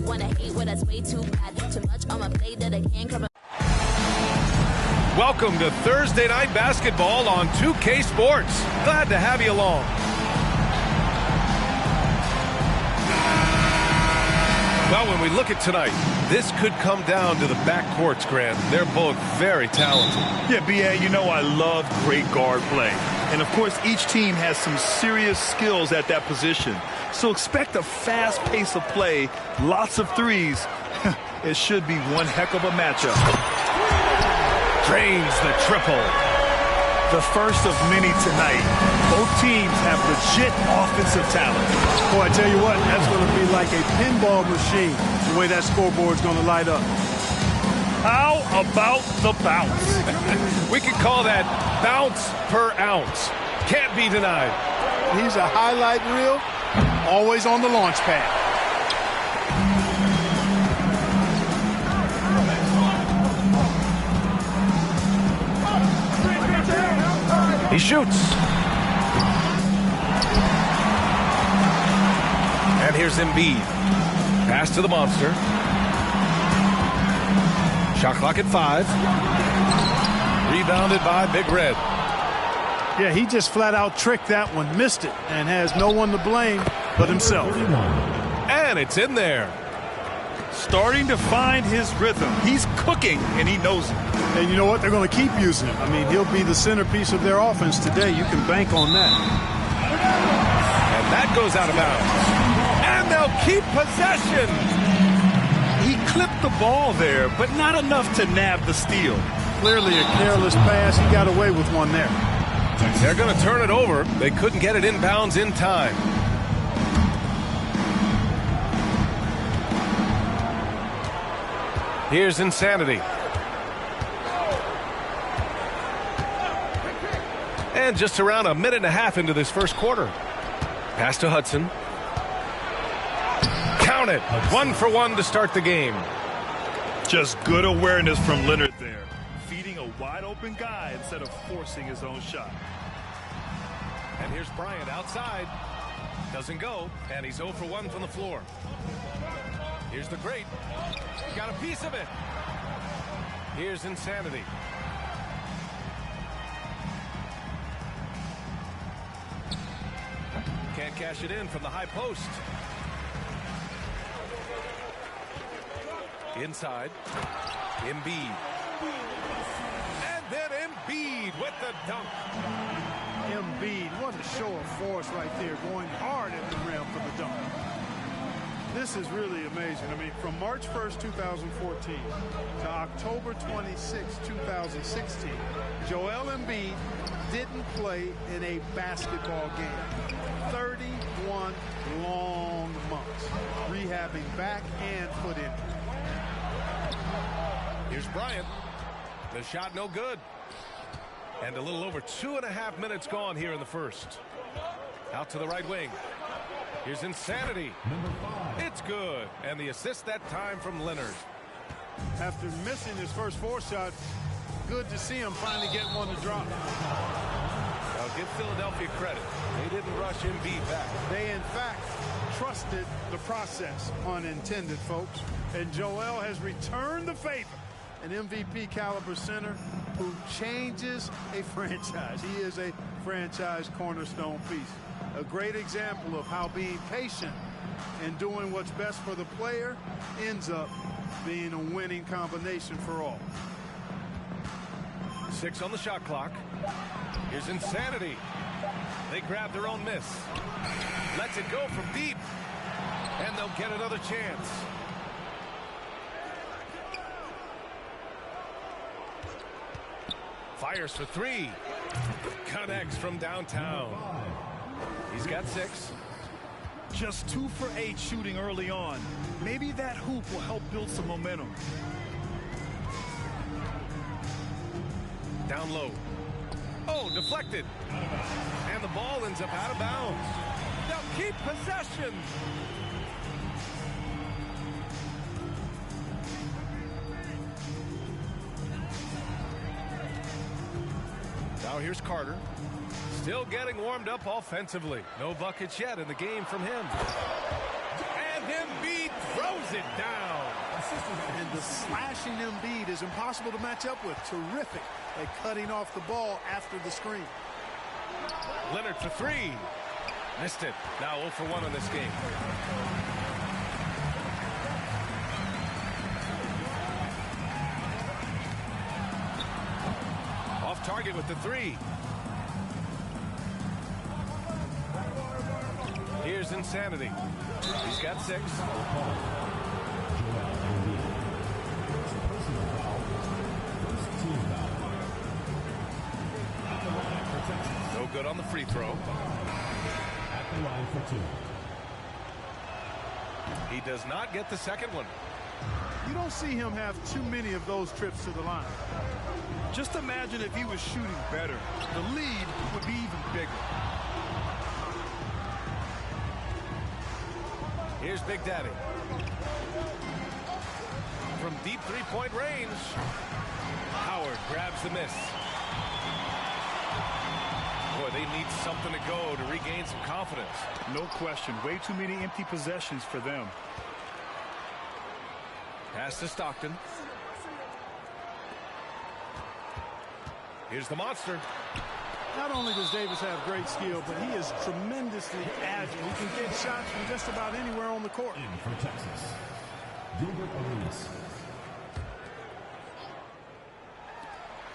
Wanna hate with us way too bad. Too much on my plate that I can't cover. Welcome to Thursday Night Basketball on 2K Sports. Glad to have you along. Well, when we look at tonight, this could come down to the backcourts, Grant. They're both very talented. Yeah, B.A., you know I love great guard play. And, of course, each team has some serious skills at that position. So expect a fast pace of play, lots of threes. It should be one heck of a matchup. Drains the triple. The first of many tonight. Both teams have legit offensive talent. Boy, I tell you what, that's going to be like a pinball machine, the way that scoreboard's going to light up. How about the bounce? We could call that bounce per ounce. Can't be denied. He's a highlight reel, always on the launch pad. He shoots. And here's Embiid. Pass to the monster. Shot clock at 5. Rebounded by Big Red. Yeah, he just flat out tricked that one, missed it, and has no one to blame but himself. And it's in there. Starting to find his rhythm. He's cooking, and he knows it. And you know what? They're going to keep using him. I mean, he'll be the centerpiece of their offense today. You can bank on that. And that goes out of bounds. And they'll keep possession. He clipped the ball there, but not enough to nab the steal. Clearly a careless pass. He got away with one there. They're going to turn it over. They couldn't get it inbounds in time. Here's Insanity. And just around a minute and a half into this first quarter. Pass to Hudson. Count it. 1 for 1 to start the game. Just good awareness from Leonard there. Feeding a wide-open guy instead of forcing his own shot. And here's Bryant outside. Doesn't go. And he's 0 for 1 from the floor. Here's the great. Got a piece of it. Here's Insanity. Can't cash it in from the high post. Inside. Embiid. And then Embiid with the dunk. Embiid, what a show of force right there, going hard at the rim for the dunk. This is really amazing. I mean, from March 1st, 2014 to October 26, 2016, Joel Embiid didn't play in a basketball game. 31 long months, rehabbing back and foot injury. Here's Bryant. The shot no good. And a little over 2.5 minutes gone here in the first. Out to the right wing. Here's Insanity. It's good. And the assist that time from Leonard. After missing his first 4 shots, good to see him finally getting one to drop. Now give Philadelphia credit. They didn't rush Embiid back. They, in fact, trusted the process, pun intended, folks. And Joel has returned the favor. An MVP caliber center who changes a franchise. He is a franchise cornerstone piece. A great example of how being patient and doing what's best for the player ends up being a winning combination for all. 6 on the shot clock. Here's Insanity. They grab their own miss. Lets it go from deep. And they'll get another chance. Fires for 3. Connects from downtown. He's got 6. Just 2 for 8 shooting early on. Maybe that hoop will help build some momentum. Down low. Oh, deflected. And the ball ends up out of bounds. They'll keep possession. Now here's Carter. Still getting warmed up offensively. No buckets yet in the game from him. And Embiid throws it the slashing Embiid is impossible to match up with. Terrific at cutting off the ball after the screen. Leonard for three. Missed it. Now 0 for 1 in this game. Off target with the three. Here's Insanity. He's got 6. No good on the free throw. At the line for 2. He does not get the second one. You don't see him have too many of those trips to the line. Just imagine if he was shooting better. The lead would be even bigger. Here's Big Daddy. From deep three-point range. Howard grabs the miss. Boy, they need something to go to regain some confidence. No question. Way too many empty possessions for them. Pass to Stockton. Here's the monster. Not only does Davis have great skill, but he is tremendously agile. He can get shots from just about anywhere on the court. In for Texas, Gilbert Arenas.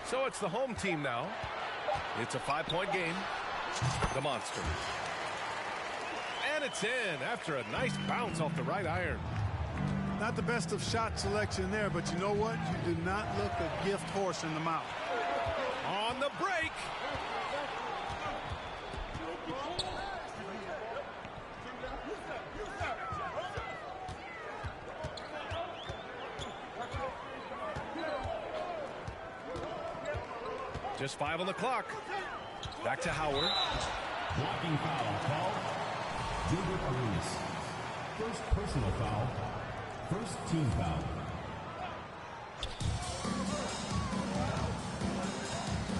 So it's the home team now. It's a 5-point game. The monster. And it's in after a nice bounce off the right iron. Not the best of shot selection there, but you know what? You do not look a gift horse in the mouth. On the break. Just 5 on the clock. Back to Howard. Blocking foul called. Gilbert Arenas. First personal foul. First team foul.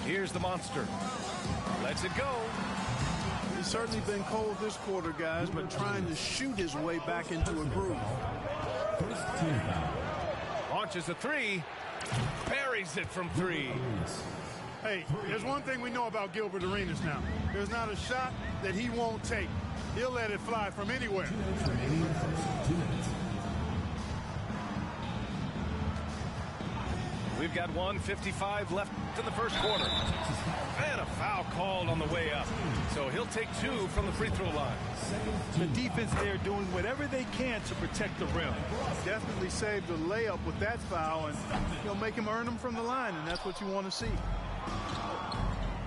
Here's the monster. Lets it go. He's certainly been cold this quarter, guys, but trying to shoot his way back into a groove. First team foul. Launches a three. Buries it from 3. Hey, there's one thing we know about Gilbert Arenas now. There's not a shot that he won't take. He'll let it fly from anywhere. 2 minutes remaining in the first 2 minutes. We've got 1:55 left in the first quarter. And a foul called on the way up. So he'll take 2 from the free throw line. The defense there doing whatever they can to protect the rim. Definitely saved a layup with that foul, and he'll make him earn them from the line, and that's what you want to see.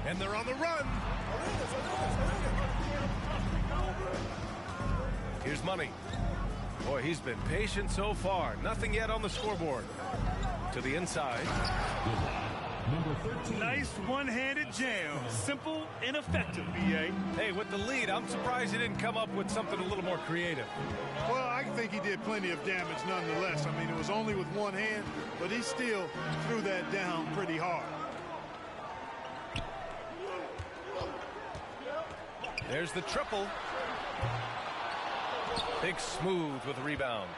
And they're on the run. Here's Money. Boy, he's been patient so far. Nothing yet on the scoreboard. To the inside. Number 13. Nice one-handed jam. Simple and effective, B.A. Hey, with the lead, I'm surprised he didn't come up with something a little more creative. Well, I think he did plenty of damage nonetheless. I mean, it was only with one hand, but he still threw that down pretty hard. There's the triple. Big Smooth with a rebound.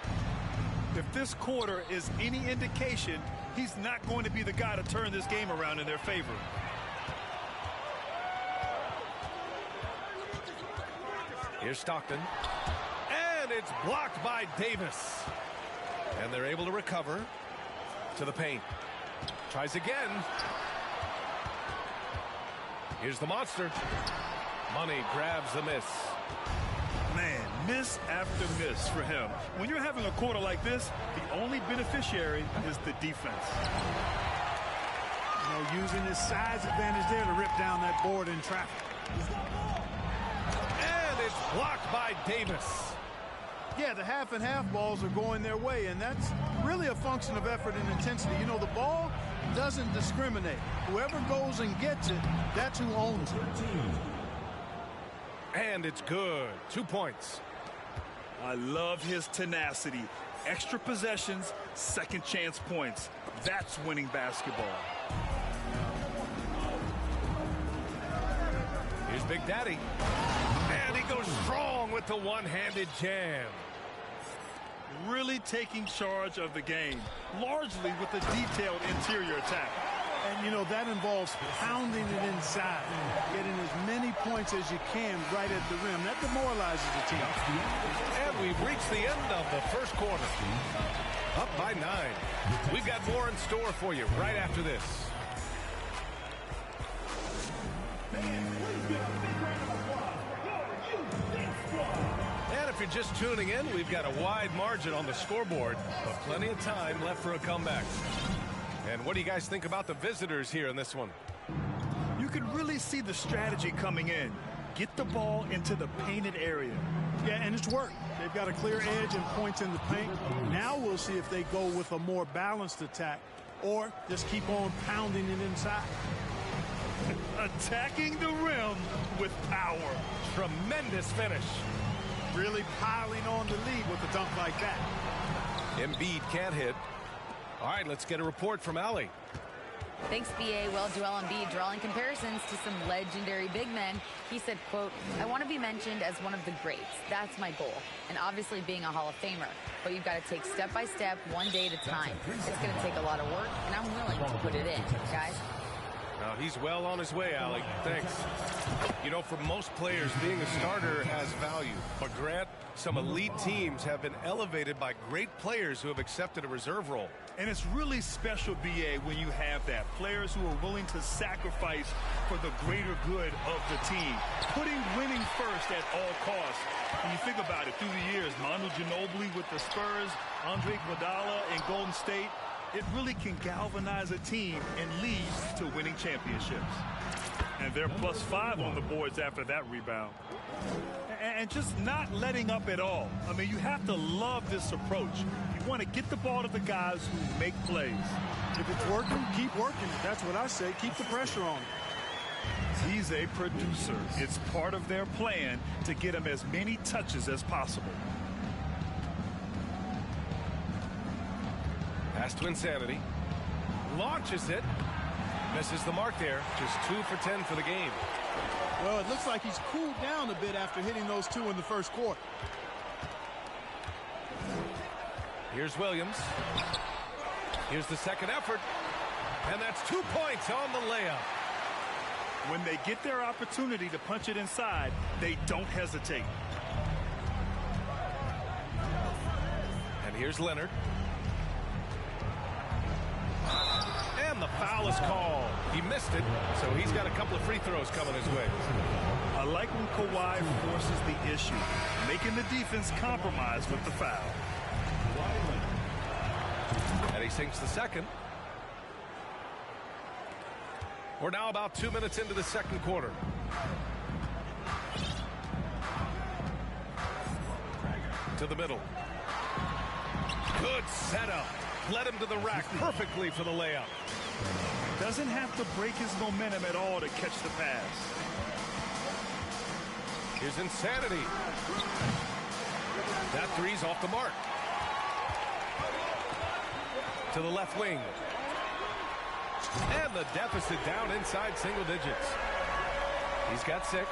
If this quarter is any indication, he's not going to be the guy to turn this game around in their favor. Here's Stockton. And it's blocked by Davis. And they're able to recover to the paint. Tries again. Here's the monster. Money grabs the miss. Man, miss after miss for him. When you're having a quarter like this, the only beneficiary is the defense. You know, using his size advantage there to rip down that board in traffic. And it's blocked by Davis. Yeah, the half and half balls are going their way, and that's really a function of effort and intensity. You know, the ball doesn't discriminate. Whoever goes and gets it, that's who owns it. And it's good. 2 points. I love his tenacity. Extra possessions, second chance points. That's winning basketball. Here's Big Daddy. And he goes strong with the one-handed jam. really taking charge of the game, largely with a detailed interior attack. And, you know, that involves pounding it inside, getting as many points as you can right at the rim. That demoralizes the team. And we've reached the end of the first quarter. Up by 9. We've got more in store for you right after this. And if you're just tuning in, we've got a wide margin on the scoreboard, but plenty of time left for a comeback. And what do you guys think about the visitors here in this one? You can really see the strategy coming in. Get the ball into the painted area. Yeah, and it's worked. They've got a clear edge and points in the paint. Now we'll see if they go with a more balanced attack or just keep on pounding it inside. Attacking the rim with power. Tremendous finish. Really piling on the lead with a dunk like that. Embiid can't hit. All right, let's get a report from Allie. Thanks, B.A. Well, Joel Embiid drawing comparisons to some legendary big men. He said, quote, "I want to be mentioned as one of the greats. That's my goal. And obviously being a Hall of Famer. But you've got to take step by step, one day at a time. It's going to take a lot of work, and I'm willing to put it in, guys." Now, he's well on his way, Allie. Thanks. You know, for most players, being a starter has value. But Grant, some elite teams have been elevated by great players who have accepted a reserve role. And it's really special, B.A., when you have that. Players who are willing to sacrifice for the greater good of the team. Putting winning first at all costs. When you think about it, through the years, Manu Ginobili with the Spurs, Andre Iguodala in Golden State, it really can galvanize a team and lead to winning championships. And they're +5 on the boards after that rebound. And just not letting up at all. I mean, you have to love this approach. You want to get the ball to the guys who make plays. If it's working, keep working it. That's what I say. Keep the pressure on. He's a producer. It's part of their plan to get him as many touches as possible. Pass to Insanity. Launches it. Misses the mark there. Just 2 for 10 for the game. Well, it looks like he's cooled down a bit after hitting those 2 in the first quarter. Here's Williams. Here's the second effort. And that's 2 points on the layup. When they get their opportunity to punch it inside, they don't hesitate. And here's Leonard. And the foul is called. He missed it, so he's got a couple of free throws coming his way. I like when Kawhi forces the issue, making the defense compromise with the foul. And he sinks the second. We're now about 2 minutes into the second quarter. To the middle. Good setup. Led him to the rack perfectly for the layup. Doesn't have to break his momentum at all to catch the pass. Here's Insanity. That three's off the mark. To the left wing. And the deficit down inside single digits. He's got 6.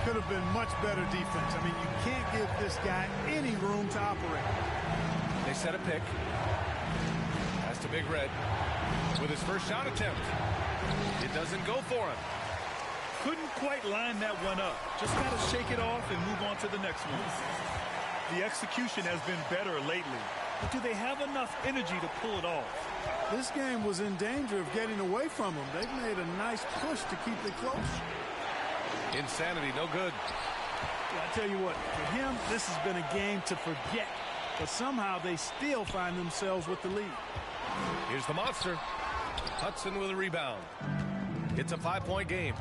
Could have been much better defense. I mean, you can't give this guy any room to operate. They set a pick. Pass to Big Red with his first shot attempt. It doesn't go for him. Couldn't quite line that one up. Just got to shake it off and move on to the next one. The execution has been better lately. But do they have enough energy to pull it off? This game was in danger of getting away from them. They've made a nice push to keep it close. Insanity, no good. Yeah, I tell you what, for him, this has been a game to forget. But somehow they still find themselves with the lead. Here's the monster. Hudson with a rebound. It's a 5-point game.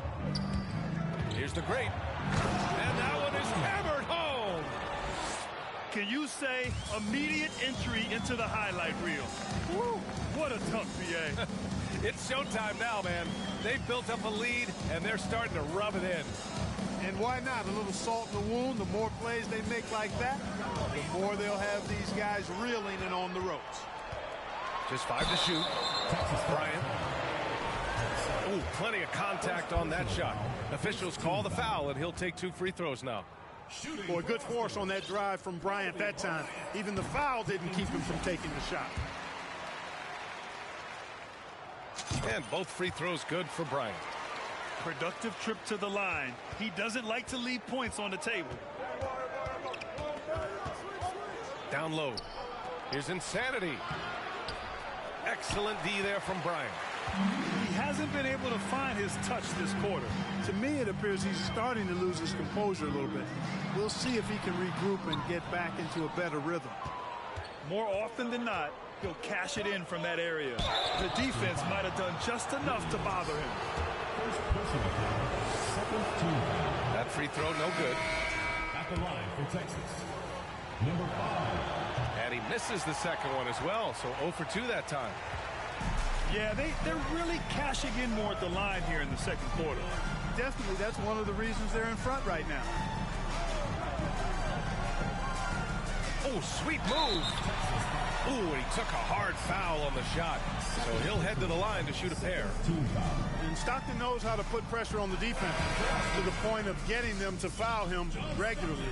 Here's the great. And that one is hammered home. Can you say immediate entry into the highlight reel? Woo, what a tough BA. It's showtime now, man. They've built up a lead, and they're starting to rub it in. And why not? A little salt in the wound. The more plays they make like that, the more they'll have these guys reeling and on the ropes. Just 5 to shoot. Bryant. Ooh, plenty of contact on that shot. Officials call the foul, and he'll take 2 free throws now. Boy, good force on that drive from Bryant that time. Even the foul didn't keep him from taking the shot. And both free throws good for Bryant. Productive trip to the line. He doesn't like to leave points on the table. Down low. Here's Insanity. Excellent D there from Bryant. He hasn't been able to find his touch this quarter. To me, it appears he's starting to lose his composure a little bit. We'll see if he can regroup and get back into a better rhythm. More often than not, he'll cash it in from that area. The defense might have done just enough to bother him. First personal foul, second team foul. That free throw, no good. At the line for Texas, number 5. And he misses the second one as well, so 0 for 2 that time. Yeah, they're really cashing in more at the line here in the second quarter. Definitely, that's one of the reasons they're in front right now. Oh, sweet move. Ooh, and he took a hard foul on the shot. So he'll head to the line to shoot a pair. Team foul. And Stockton knows how to put pressure on the defense to the point of getting them to foul him regularly.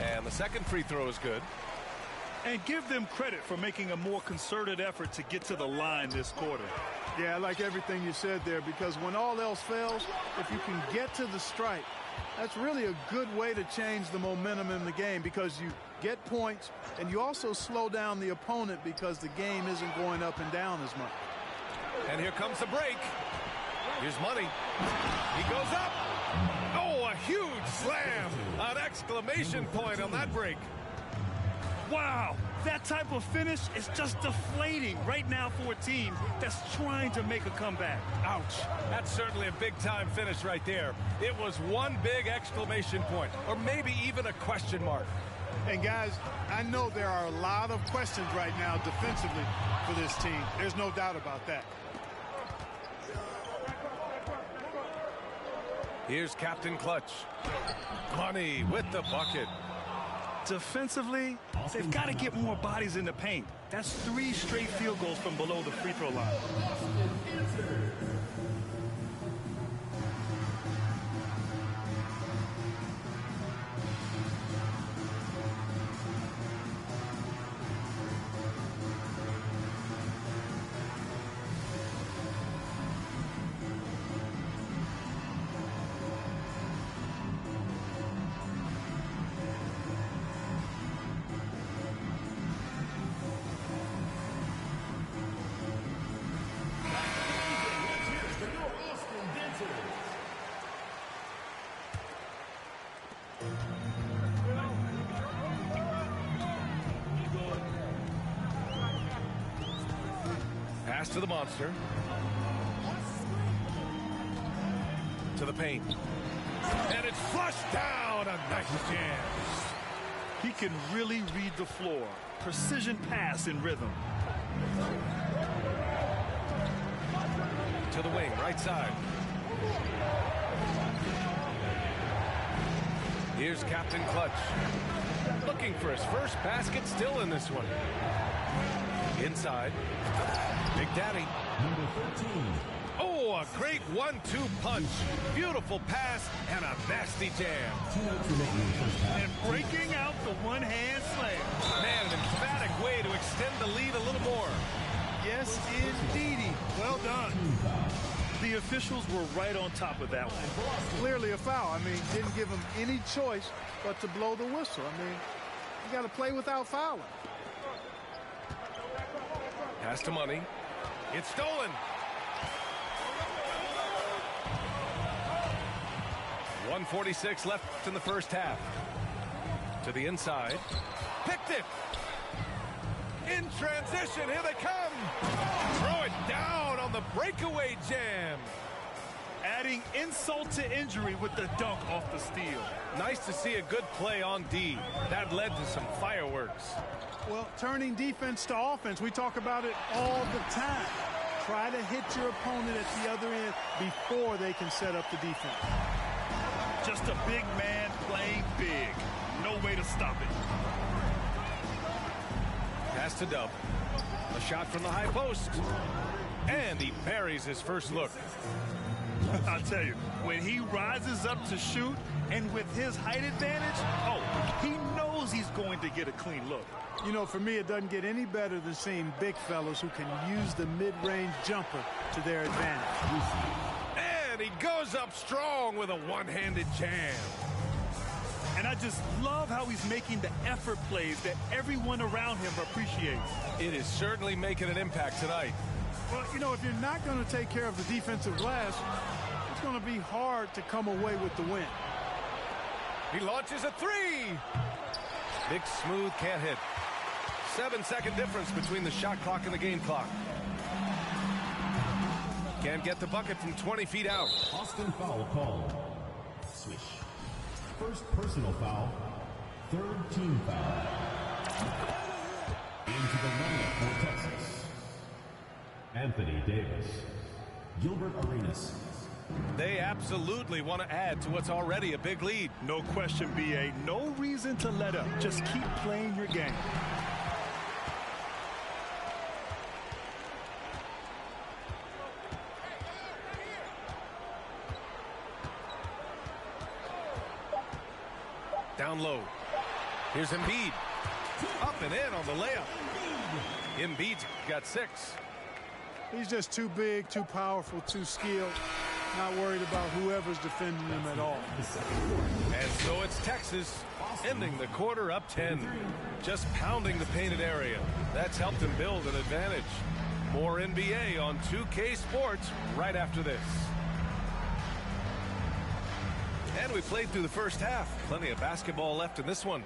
And the second free throw is good. And give them credit for making a more concerted effort to get to the line this quarter. Yeah, I like everything you said there, because when all else fails, if you can get to the stripe, that's really a good way to change the momentum in the game, because you get points and you also slow down the opponent because the game isn't going up and down as much. And here comes the break. Here's Money. He goes up. Oh, a huge slam. An exclamation point on that break. Wow, that type of finish is just deflating right now for a team that's trying to make a comeback. Ouch. That's certainly a big-time finish right there. It was one big exclamation point, or maybe even a question mark. And guys, I know there are a lot of questions right now defensively for this team. There's no doubt about that. Here's Captain Clutch. Money with the bucket. Defensively, they've got to get more bodies in the paint. That's 3 straight field goals from below the free throw line. Pass to the monster. To the paint. And it's flushed down. A nice jam. He can really read the floor. Precision pass in rhythm. To the wing, right side. Here's Captain Clutch. Looking for his first basket, still in this one. Inside. Big Daddy. Number 13. Oh, a great 1-2 punch. Beautiful pass and a nasty jam. 2 minutes remaining in the first half. And breaking out the one-hand slam. Man, an emphatic way to extend the lead a little more. Yes, indeedy. Well done. The officials were right on top of that one. Clearly a foul. I mean, didn't give him any choice but to blow the whistle. I mean, you got to play without fouling. Pass to Money. It's stolen. .146 left in the first half. To the inside. Picked it. In transition. Here they come. Throw it down on the breakaway jam. Adding insult to injury with the dunk off the steal. Nice to see a good play on D. That led to some fireworks. Well, turning defense to offense, we talk about it all the time. Try to hit your opponent at the other end before they can set up the defense. Just a big man playing big. No way to stop it. Pass to Dub. A shot from the high post. And he buries his first look. I'll tell you, when he rises up to shoot, And with his height advantage, he knows he's going to get a clean look. You know, for me, it doesn't get any better than seeing big fellas who can use the mid-range jumper to their advantage. And he goes up strong with a one-handed jam. And I just love how he's making the effort plays that everyone around him appreciates. It is certainly making an impact tonight. Well, you know, if you're not going to take care of the defensive glass, it's going to be hard to come away with the win. He launches a three. Big Smooth can't hit. 7-second difference between the shot clock and the game clock. Can't get the bucket from 20 feet out. Austin foul called. Swish. First personal foul. Third team foul. Into the lineup for Texas. Anthony Davis. Gilbert Arenas. They absolutely want to add to what's already a big lead. No question, B.A. No reason to let up. Just keep playing your game. Down low. Here's Embiid. Up and in on the layup. Embiid's got 6. He's just too big, too powerful, too skilled. Not worried about whoever's defending him at all. And so it's Texas ending the quarter up 10. Just pounding the painted area. That's helped them build an advantage. More NBA on 2K Sports right after this. And we played through the first half. Plenty of basketball left in this one.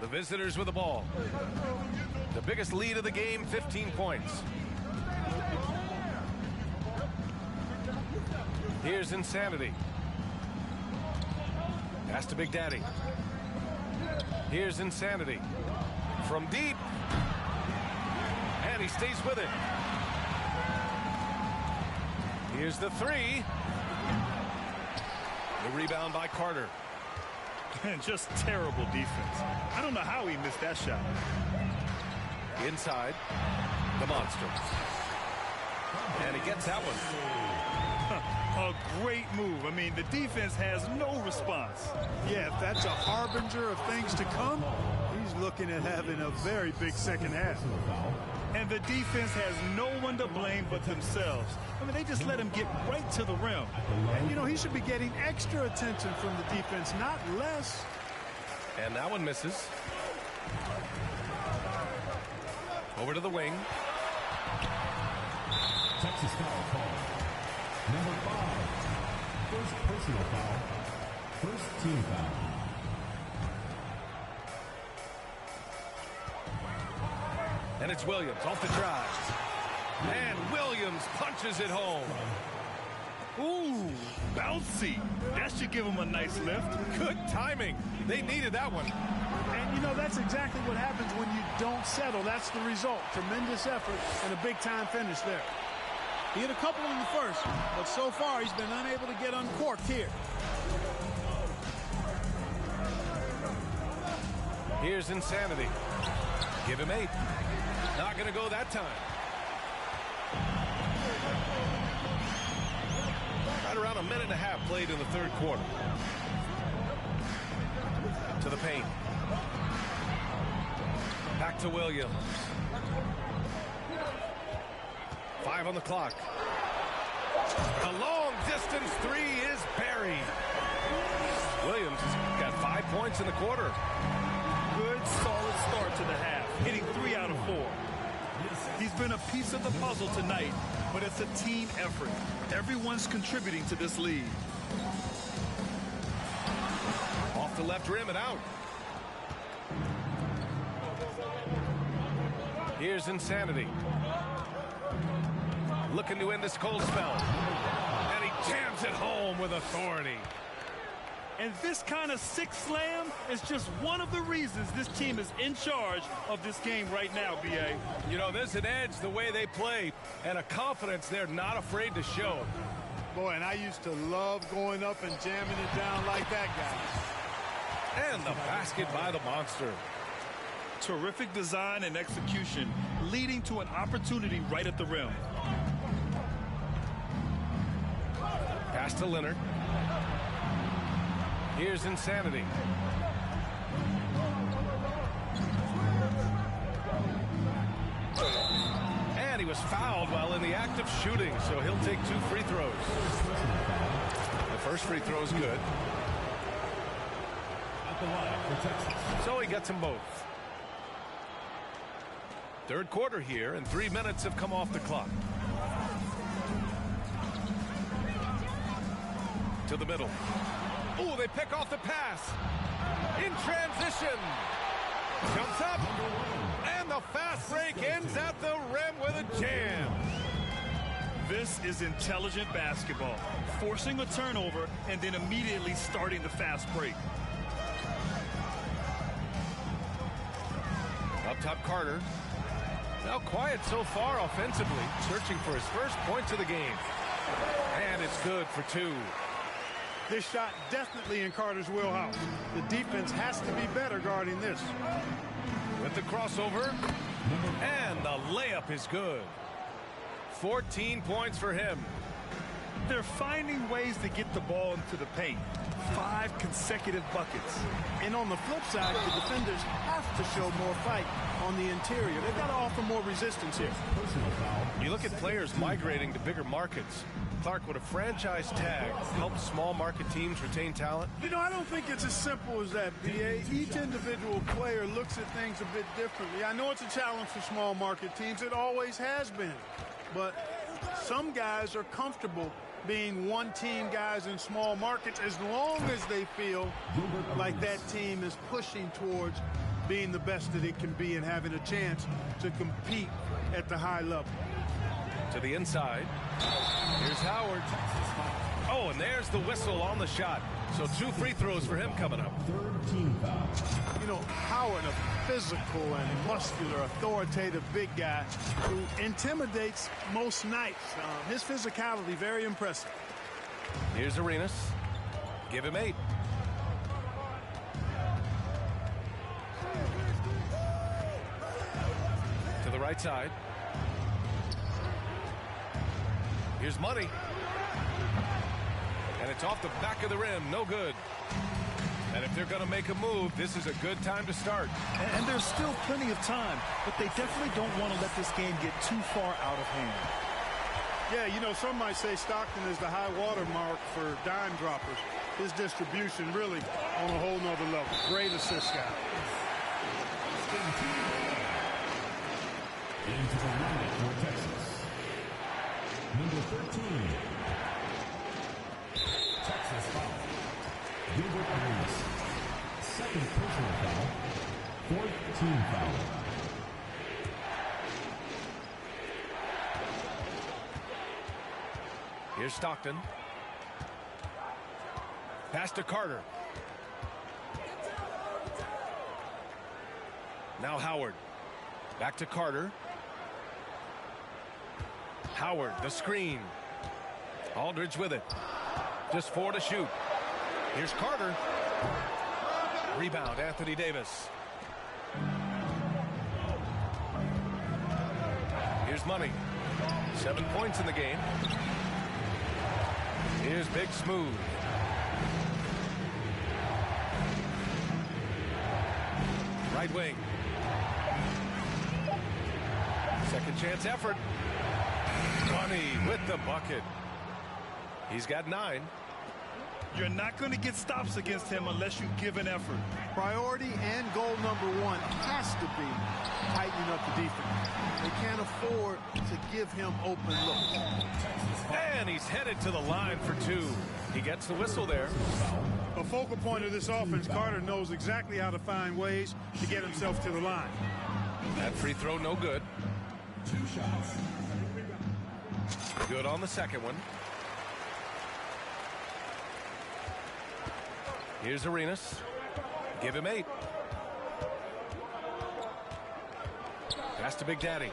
The visitors with the ball. The biggest lead of the game, 15 points. Here's Insanity. Pass to Big Daddy. Here's Insanity. From deep. And he stays with it. Here's the three. The rebound by Carter. And just terrible defense. I don't know how he missed that shot. Inside, the monster. And he gets that one. A great move. I mean, the defense has no response. Yeah, if that's a harbinger of things to come, he's looking at having a very big second half. And the defense has no one to blame but themselves. I mean, they just let him get right to the rim. And, you know, he should be getting extra attention from the defense, not less. And that one misses. Over to the wing. Texas foul call. Number 5. First personal foul. First team foul. And it's Williams off the drive. And Williams punches it home. Ooh, bouncy. That should give him a nice lift. Good timing. They needed that one. And, you know, that's exactly what happens when you don't settle. That's the result. Tremendous effort and a big-time finish there. He hit a couple in the first, but so far he's been unable to get uncorked here. Here's Insanity. Give him 8. Not going to go that time. Right around a minute and a half played in the third quarter. To the paint. Back to Williams. 5 on the clock. The long distance three is buried. Williams has got 5 points in the quarter. Good, solid start to the half, hitting 3 out of 4. He's been a piece of the puzzle tonight, but it's a team effort. Everyone's contributing to this lead. Off the left rim and out. Here's Insanity. Looking to end this cold spell. And he jams it home with authority. And this kind of six slam is just one of the reasons this team is in charge of this game right now, B.A. You know, there's an edge the way they play and a confidence they're not afraid to show. Boy, and I used to love going up and jamming it down like that, guy. And the basket by the monster. Terrific design and execution, leading to an opportunity right at the rim. Pass to Leonard. Here's Insanity. And he was fouled while in the act of shooting, so he'll take 2 free throws. The first free throw is good. So he gets them both. Third quarter here, and 3 minutes have come off the clock. To the middle. Oh, they pick off the pass. In transition. Jumps up. And the fast break ends at the rim with a jam. This is intelligent basketball. Forcing a turnover and then immediately starting the fast break. Up top, Carter. Now quiet so far offensively. Searching for his first points of the game. And it's good for 2. This shot definitely in Carter's wheelhouse. The defense has to be better guarding this. With the crossover. And the layup is good. 14 points for him. They're finding ways to get the ball into the paint. 5 consecutive buckets. And on the flip side, the defenders have to show more fight on the interior. They've got to offer more resistance here. You look at players migrating to bigger markets. Clark, would a franchise tag help small market teams retain talent? You know, I don't think it's as simple as that, B.A. Each individual player looks at things a bit differently. I know it's a challenge for small market teams. It always has been. But some guys are comfortable being one-team guys in small markets as long as they feel like that team is pushing towards being the best that it can be and having a chance to compete at the high level. To the inside. Here's Howard. Oh, and there's the whistle on the shot. So 2 free throws for him coming up. You know, Howard, a physical and muscular, authoritative big guy who intimidates most nights. His physicality, very impressive. Here's Arenas. Give him 8. To the right side. Here's Money. And it's off the back of the rim. No good. And if they're going to make a move, this is a good time to start. And there's still plenty of time, but they definitely don't want to let this game get too far out of hand. Yeah, you know, some might say Stockton is the high water mark for dime droppers. His distribution really on a whole nother level. Great assist guy. Into the lineup for Texas. Number 13. Texas foul. Gilbert Arenas. Second personal foul. 4th team foul. Here's Stockton. Pass to Carter. Now Howard. Back to Carter. Howard, the screen. Aldridge with it. Just 4 to shoot. Here's Carter. Rebound, Anthony Davis. Here's Money. 7 points in the game. Here's Big Smooth. Right wing. Second chance effort. Money with the bucket. He's got 9. You're not going to get stops against him unless you give an effort. Priority and goal number 1 has to be tightening up the defense. They can't afford to give him open looks. And he's headed to the line for 2. He gets the whistle there. A focal point of this offense, Carter knows exactly how to find ways to get himself to the line. That free throw no good. 2 shots. Good on the second one. Here's Arenas. Give him 8. Pass to Big Daddy.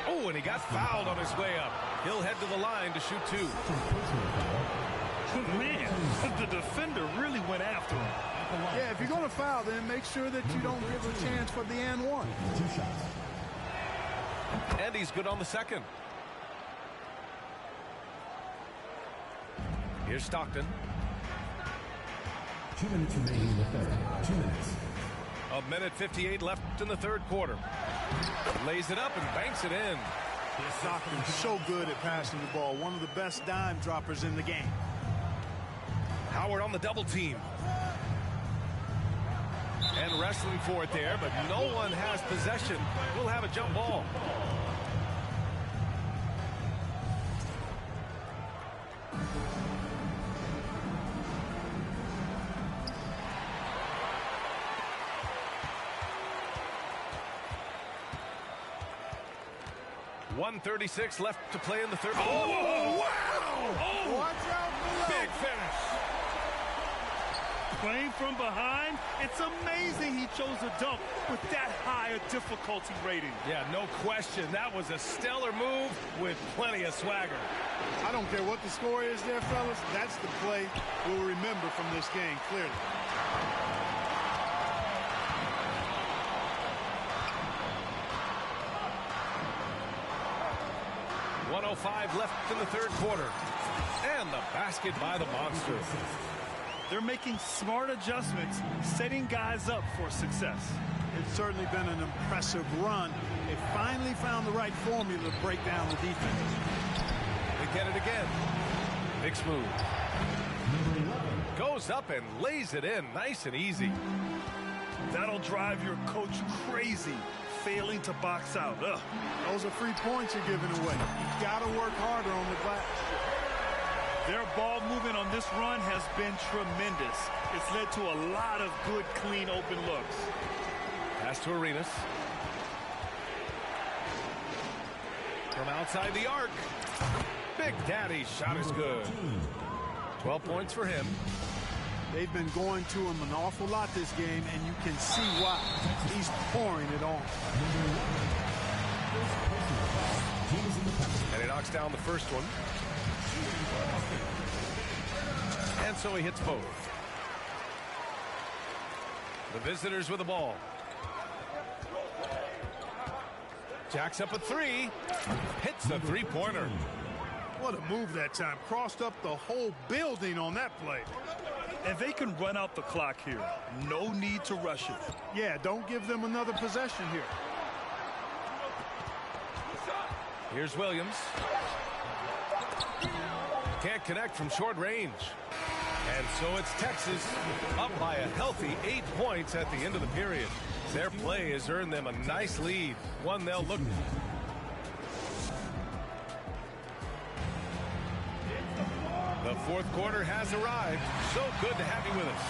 Oh, and he got fouled on his way up. He'll head to the line to shoot 2. Man, the defender really went after him. Yeah, if you're going to foul, then make sure that you don't give a chance for the and 1. 2 shots. And he's good on the second. Here's Stockton. 2 minutes remaining in the third. 2 minutes. A minute 58 left in the third quarter. Lays it up and banks it in. Stockton's so good at passing the ball. One of the best dime droppers in the game. Howard on the double team. And wrestling for it there, but no one has possession. We'll have a jump ball. .136 left to play in the third quarter. Oh, wow! Oh, watch out below. Big finish. Playing from behind, it's amazing he chose a dunk with that high a difficulty rating. Yeah, no question. That was a stellar move with plenty of swagger. I don't care what the score is there, fellas. That's the play we'll remember from this game, clearly. .105 left in the third quarter. And the basket by the Monster. They're making smart adjustments, setting guys up for success. It's certainly been an impressive run. They finally found the right formula to break down the defense. They get it again. Nick's move. Goes up and lays it in nice and easy. That'll drive your coach crazy, failing to box out. Ugh. Those are free points you're giving away. You've got to work harder on the glass. Their ball movement on this run has been tremendous. It's led to a lot of good, clean, open looks. Pass to Arenas. From outside the arc. Big Daddy's shot is good. 12 points for him. They've been going to him an awful lot this game, and you can see why. He's pouring it on. And he knocks down the first one. And so he hits both. The visitors with the ball. Jacks up a three. Hits a three-pointer. What a move that time. Crossed up the whole building on that play. And they can run out the clock here. No need to rush it. Yeah, don't give them another possession here. Here's Williams. Can't connect from short range. And so it's Texas up by a healthy 8 points at the end of the period. Their play has earned them a nice lead, one they'll look. The fourth quarter has arrived. So good to have you with us.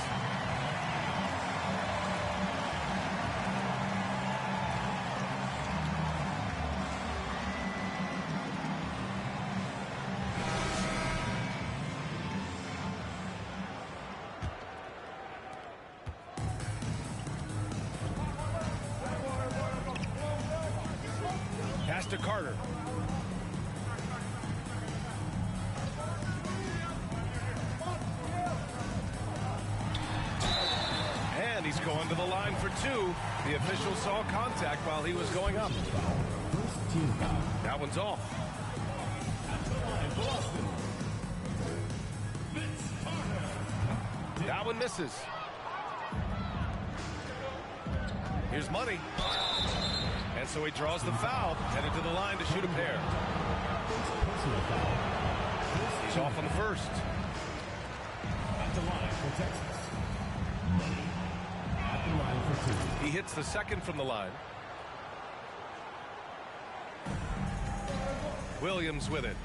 Pass to Carter. And he's going to the line for two. The official saw contact while he was going up. That one's off. That one misses. Here's Money. And so he draws the foul, headed to the line to shoot a pair. He's off on the first. At the line for Texas. Money. At the line for two. He hits the second from the line. Williams with it.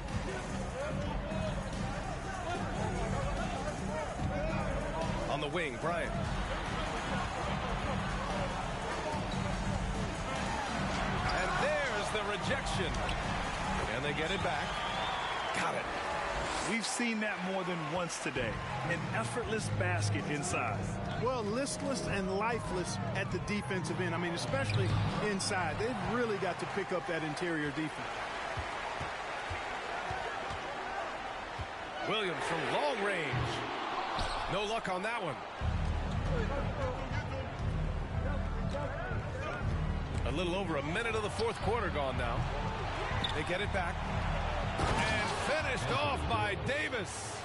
On the wing, Bryant. And there's the rejection. And they get it back. Got it. We've seen that more than once today. An effortless basket inside. Well, listless and lifeless at the defensive end. I mean, especially inside. They've really got to pick up that interior defense. Williams from long range. No luck on that one. A little over a minute of the fourth quarter gone now. They get it back. And finished off by Davis.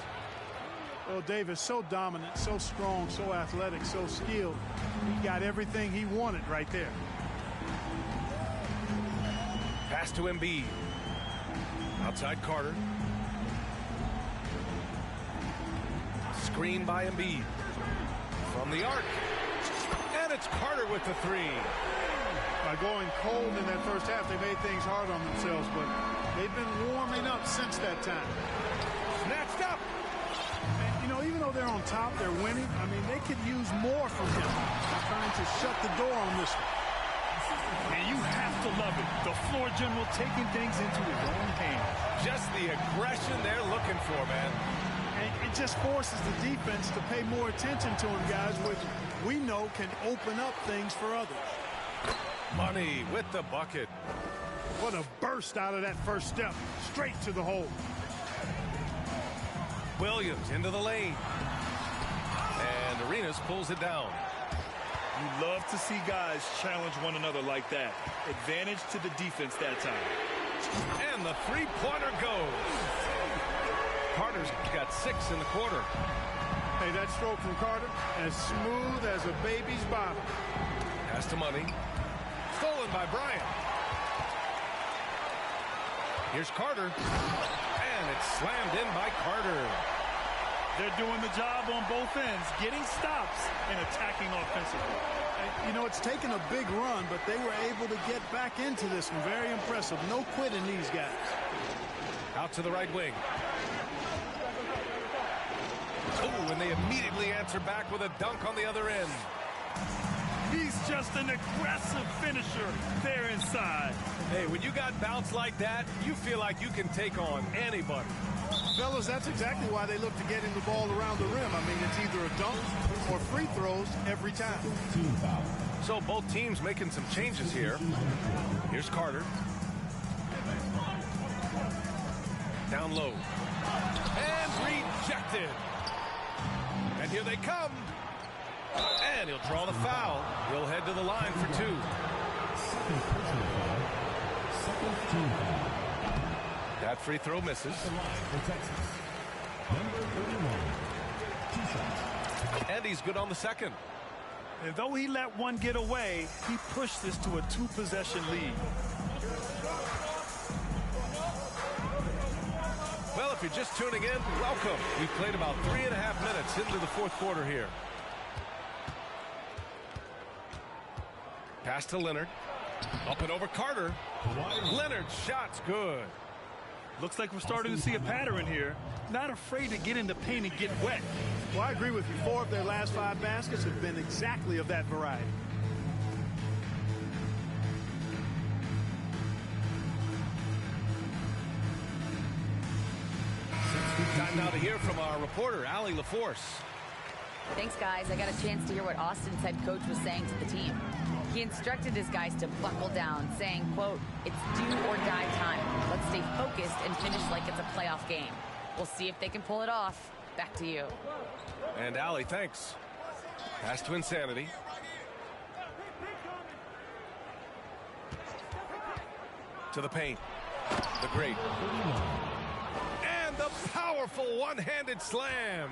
Well, Davis, so dominant, so strong, so athletic, so skilled. He got everything he wanted right there. Pass to Embiid. Outside Carter. Screen by Embiid. From the arc. And it's Carter with the three. By going cold in that first half, they made things hard on themselves, but they've been warming up since that time. Snatched up. And, you know, even though they're on top, they're winning. I mean, they could use more from him. They're trying to shut the door on this one. And you have to love it. The floor general taking things into his own hands. Just the aggression they're looking for, man. And it just forces the defense to pay more attention to him, guys, which we know can open up things for others. Money with the bucket. What a burst out of that first step. Straight to the hole. Williams into the lane. And Arenas pulls it down. You love to see guys challenge one another like that. Advantage to the defense that time. And the three-pointer goes. Carter's got 6 in the quarter. Hey, that stroke from Carter, as smooth as a baby's bottom. Pass to Money. Stolen by Bryant. Here's Carter. And it's slammed in by Carter. They're doing the job on both ends, getting stops and attacking offensively. You know, it's taken a big run, but they were able to get back into this one. Very impressive. No quitting these guys. Out to the right wing. Oh, and they immediately answer back with a dunk on the other end. He's just an aggressive finisher there inside. Hey, when you got bounce like that, you feel like you can take on anybody. Fellas, that's exactly why they look to getting the ball around the rim. I mean, it's either a dunk or free throws every time. So both teams making some changes here. Here's Carter. Down low. And rejected. And here they come. And he'll draw the foul. He'll head to the line for 2. That free throw misses. And he's good on the second. And though he let one get away, he pushed this to a 2-possession lead. Well, if you're just tuning in, welcome. We've played about 3.5 minutes into the fourth quarter here. Pass to Leonard. Up and over Carter. Leonard's shot's good. Looks like we're starting to see a pattern here. Not afraid to get in the paint and get wet. Well, I agree with you. 4 of their last 5 baskets have been exactly of that variety. Time now to hear from our reporter, Allie LaForce. Thanks, guys. I got a chance to hear what Austin's head coach was saying to the team. He instructed his guys to buckle down, saying, quote, "It's do or die time. Let's stay focused and finish like it's a playoff game. We'll see if they can pull it off." Back to you. And Allie, thanks. Pass to Insanity. To the paint. The great. And the powerful one-handed slam.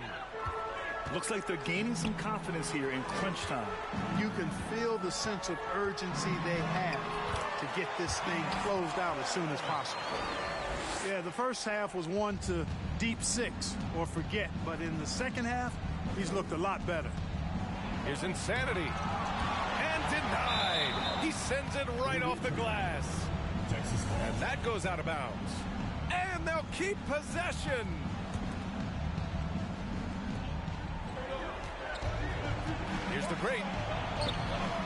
Looks like they're gaining some confidence here in crunch time. You can feel the sense of urgency they have to get this thing closed out as soon as possible. Yeah, the first half was one to deep 6 or forget, but in the second half, he's looked a lot better. Here's Insanity. And denied. He sends it right off the glass. And that goes out of bounds. And they'll keep possession. Here's the great.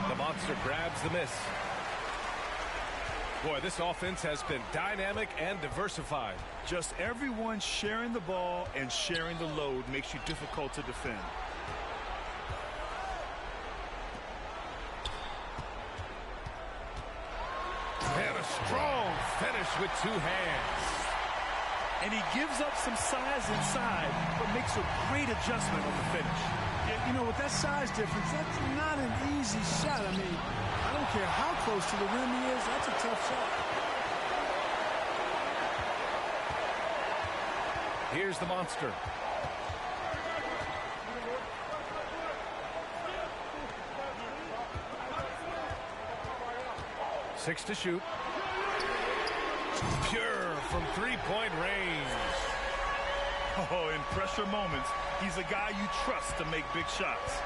The monster grabs the miss. Boy, this offense has been dynamic and diversified. Just everyone sharing the ball and sharing the load makes you difficult to defend. And a strong finish with 2 hands. And he gives up some size inside, but makes a great adjustment on the finish. Yeah, you know, with that size difference, that's not an easy shot. I mean, I don't care how close to the rim he is, that's a tough shot. Here's the monster. 6 to shoot. Pure from three-point range. Oh, in pressure moments, he's a guy you trust to make big shots.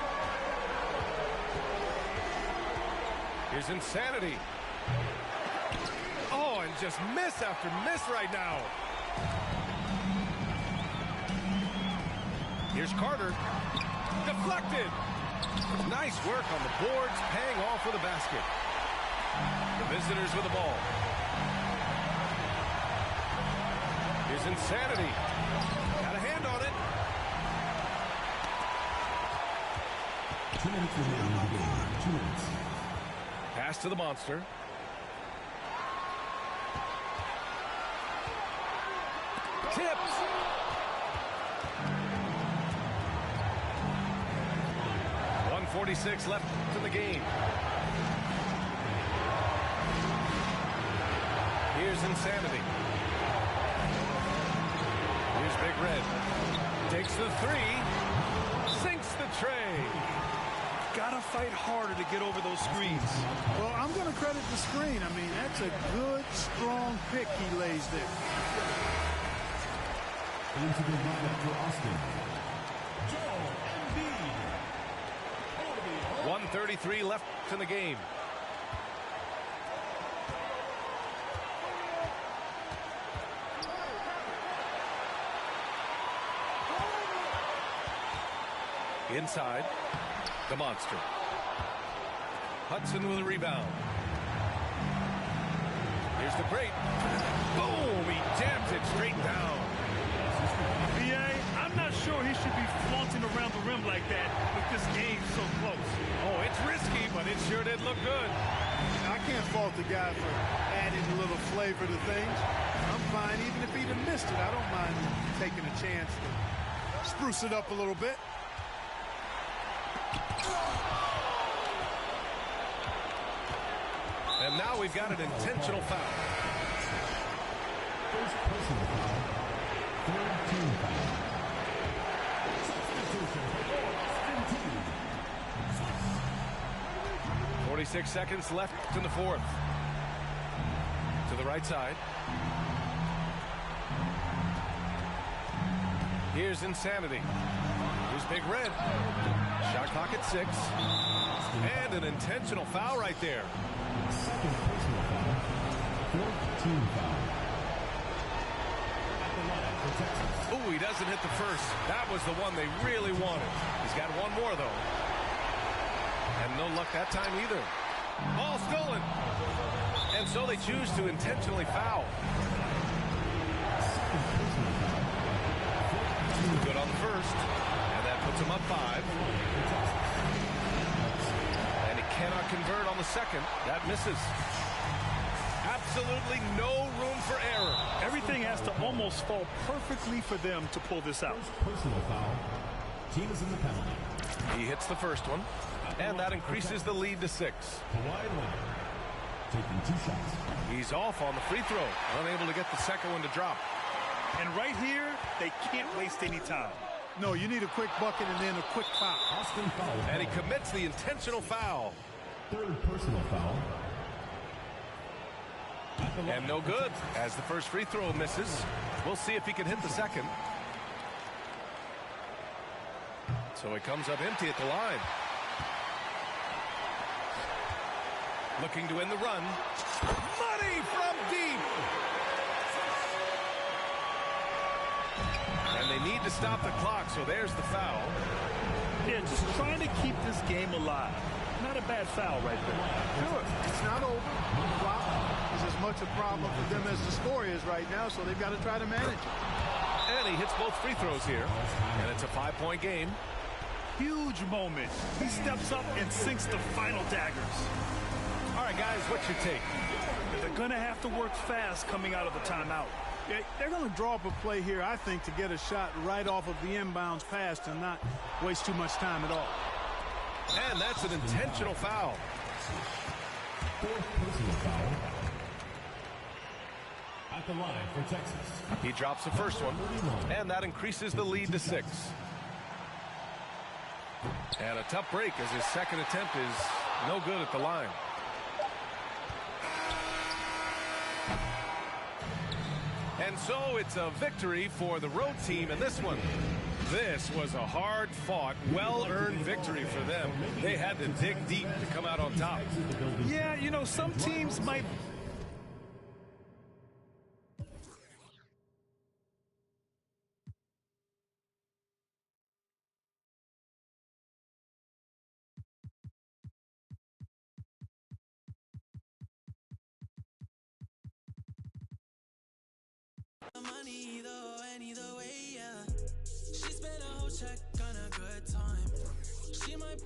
Here's Insanity. Oh, and just miss after miss right now. Here's Carter. Deflected. Nice work on the boards, paying off with a basket. The visitors with the ball. Here's Insanity. Got a hand on it. 2 minutes remaining in the game. 2 minutes. Pass to the monster. Tipped. .146 left in the game. Here's Insanity. Here's Big Red. Takes the three. Sinks the tray. Gotta fight harder to get over those screens. Well, I'm going to credit the screen. I mean, that's a good, strong pick he lays there. Into the lineup for Austin. Joel Embiid. 1:33 left in the game. Inside, the monster. Hudson with a rebound. Here's the great. Boom! He jams it straight down. B.A., I'm not sure he should be flaunting around the rim like that with this game so close. Oh, it's risky, but it sure did look good. I can't fault the guy for adding a little flavor to things. I'm fine even if he'd have missed it. I don't mind taking a chance to spruce it up a little bit. And now we've got an intentional foul. First personal foul. Third team foul. Substitution for Austin. 46 seconds left in the fourth. To the right side. Here's Insanity. Here's Big Red. Shot clock at 6. And an intentional foul right there. Second personal foul. Fourth team foul. At the line for Texas. Oh, he doesn't hit the first. That was the one they really wanted. He's got one more, though. And no luck that time either. Ball stolen. And so they choose to intentionally foul. Good on the first. And that puts him up 5. And he cannot convert on the second. That misses. Absolutely no room for error. Everything has to almost fall perfectly for them to pull this out. First personal foul. Team is in the penalty. He hits the first one. And that increases the lead to 6. Kawhi Leonard taking 2 shots. He's off on the free throw. Unable to get the second one to drop. And right here, they can't waste any time. No, you need a quick bucket and then a quick foul. Austin foul. And he commits the intentional foul. Third personal foul. At the line And no for good Texas. as the first free throw misses. We'll see if he can hit the second. So he comes up empty at the line. Looking to end the run. Money from deep. And they need to stop the clock, so there's the foul. Yeah, just trying to keep this game alive. Not a bad foul right there. Sure, it's not over. The clock is as much a problem for them as the score is right now, so they've got to try to manage it. And he hits both free throws here. And it's a 5-point game. Huge moment. He steps up and sinks the final daggers. All right, guys, what's your take? They're going to have to work fast coming out of the timeout. Yeah, they're going to draw up a play here, I think, to get a shot right off of the inbounds pass and not waste too much time at all. And that's an intentional foul. Fourth personal foul. At the line for Texas. He drops the first one, and that increases the lead to 6. And a tough break as his second attempt is no good at the line. And so it's a victory for the road team in this one. This was a hard-fought, well-earned victory for them. They had to dig deep to come out on top. Yeah, you know, some teams might... Money though, either way, yeah. She spent a whole check on a good time. She might